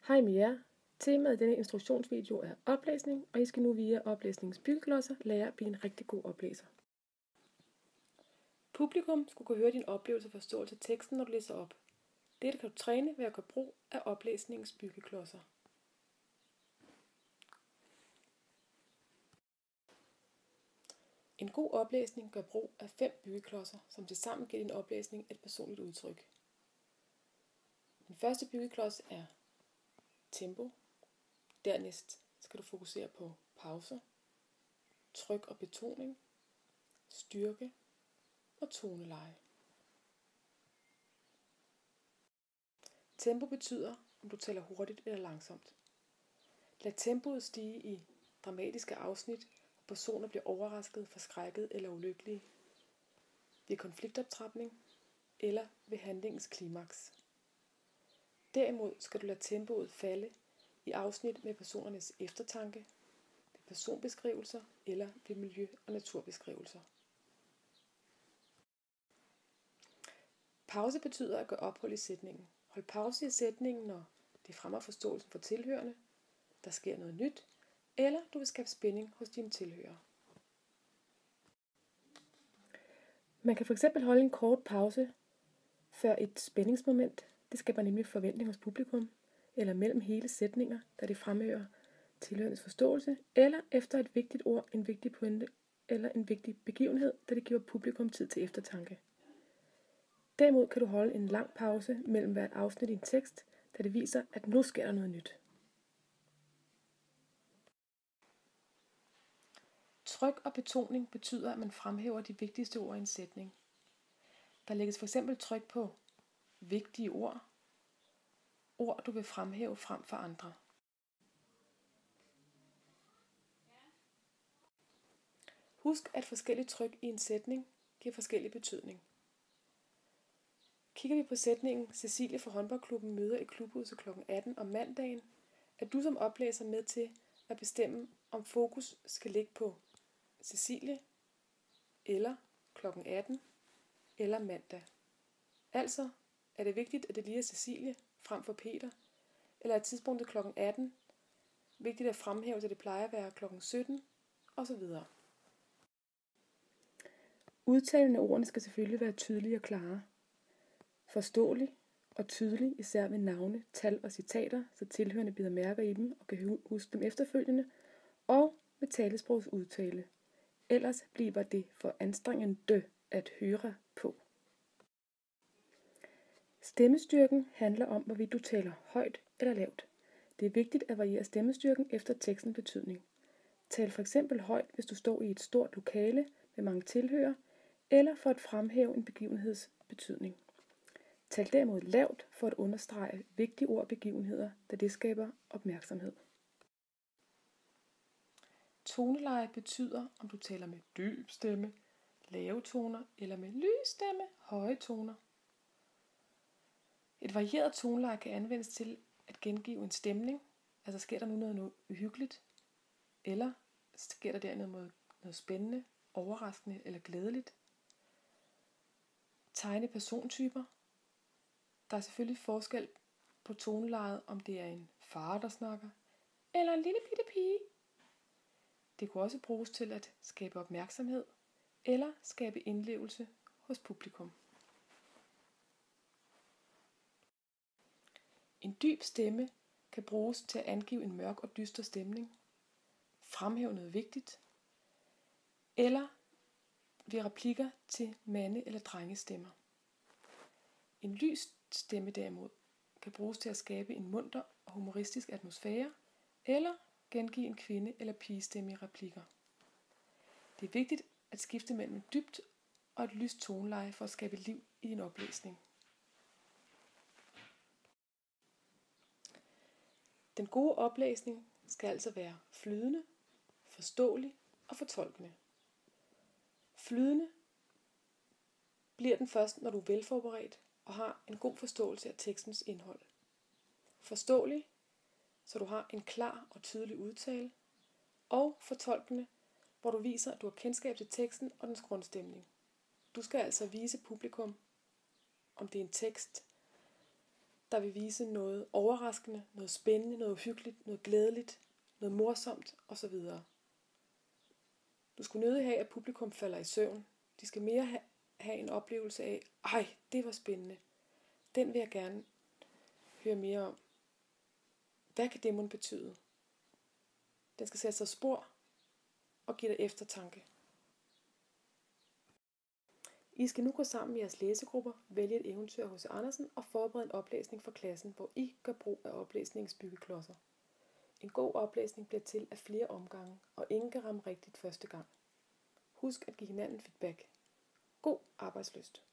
Hej med jer. Temaet i denne instruktionsvideo er oplæsning, og I skal nu via oplæsningens byggeklodser lære at blive en rigtig god oplæser. Publikum skulle kunne høre din oplevelse og forståelse af teksten, når du læser op. Dette kan du træne ved at gøre brug af oplæsningens byggeklodser. En god oplæsning gør brug af 5 byggeklodser, som tilsammen giver din oplæsning et personligt udtryk. Den første byggeklods er tempo. Dernæst skal du fokusere på pauser, tryk og betoning, styrke og toneleje. Tempo betyder, om du taler hurtigt eller langsomt. Lad tempoet stige i dramatiske afsnit, hvor personer bliver overrasket, forskrækket eller ulykkelige, ved konfliktoptrapning eller ved handlingens klimaks. Derimod skal du lade tempoet falde i afsnit med personernes eftertanke, ved personbeskrivelser eller ved miljø- og naturbeskrivelser. Pause betyder at gøre ophold i sætningen. Hold pause i sætningen, når det fremmer forståelsen for tilhørende, der sker noget nyt, eller du vil skabe spænding hos dine tilhørere. Man kan fx holde en kort pause før et spændingsmoment. Det skaber nemlig forventning hos publikum, eller mellem hele sætninger, da det fremhæver tilhørendes forståelse, eller efter et vigtigt ord, en vigtig pointe eller en vigtig begivenhed, da det giver publikum tid til eftertanke. Derimod kan du holde en lang pause mellem hvert afsnit i en tekst, da det viser, at nu sker der noget nyt. Tryk og betoning betyder, at man fremhæver de vigtigste ord i en sætning. Der lægges f.eks. tryk på vigtige ord, ord du vil fremhæve frem for andre. Husk, at forskellige tryk i en sætning giver forskellig betydning. Kigger vi på sætningen, Cecilie fra håndboldklubben møder i klubhuset kl. 18 om mandagen, er du som oplæser med til at bestemme, om fokus skal ligge på Cecilie, eller kl. 18, eller mandag. Altså er det vigtigt, at det lige er Cecilie frem for Peter, eller er tidspunktet kl. 18 vigtigt at fremhæve, at det plejer at være kl. 17, osv. Udtalen af ordene skal selvfølgelig være tydelige og klare. Forståelig og tydelig, især ved navne, tal og citater, så tilhørende bider mærker i dem og kan huske dem efterfølgende, og med talesprogs udtale. Ellers bliver det for anstrengende at høre på. Stemmestyrken handler om, hvorvidt du taler højt eller lavt. Det er vigtigt at variere stemmestyrken efter tekstens betydning. Tal for eksempel højt, hvis du står i et stort lokale med mange tilhørere, eller for at fremhæve en begivenheds betydning. Tal derimod lavt for at understrege vigtige ord og begivenheder, da det skaber opmærksomhed. Toneleje betyder, om du taler med dyb stemme, lave toner eller med lys stemme, høje toner. Et varieret toneleje kan anvendes til at gengive en stemning, altså sker der nu noget uhyggeligt, eller sker der der noget spændende, overraskende eller glædeligt. Tegne persontyper. Der er selvfølgelig forskel på tonelejet, om det er en far, der snakker, eller en lille bitte pige. Det kunne også bruges til at skabe opmærksomhed eller skabe indlevelse hos publikum. En dyb stemme kan bruges til at angive en mørk og dyster stemning, fremhæve noget vigtigt, eller ved replikker til mande- eller drengestemmer. En lys stemme derimod kan bruges til at skabe en munter og humoristisk atmosfære, eller gengive en kvinde- eller pigestemme i replikker. Det er vigtigt at skifte mellem et dybt og et lyst toneleje for at skabe liv i en oplæsning. Den gode oplæsning skal altså være flydende, forståelig og fortolkende. Flydende bliver den først, når du er velforberedt og har en god forståelse af tekstens indhold. Forståelig, så du har en klar og tydelig udtale, og fortolkende, hvor du viser, at du har kendskab til teksten og dens grundstemning. Du skal altså vise publikum, om det er en tekst, der vil vise noget overraskende, noget spændende, noget uhyggeligt, noget glædeligt, noget morsomt osv. Du skulle nødig have, at publikum falder i søvn. De skal mere have en oplevelse af, ej, det var spændende. Den vil jeg gerne høre mere om. Hvad kan det mon betyde? Den skal sætte sig spor og give dig eftertanke. I skal nu gå sammen i jeres læsegrupper, vælge et eventyr hos Andersen og forberede en oplæsning for klassen, hvor I gør brug af oplæsningens byggeklodser. En god oplæsning bliver til af flere omgange, og ingen kan ramme rigtigt første gang. Husk at give hinanden feedback. God arbejdslyst.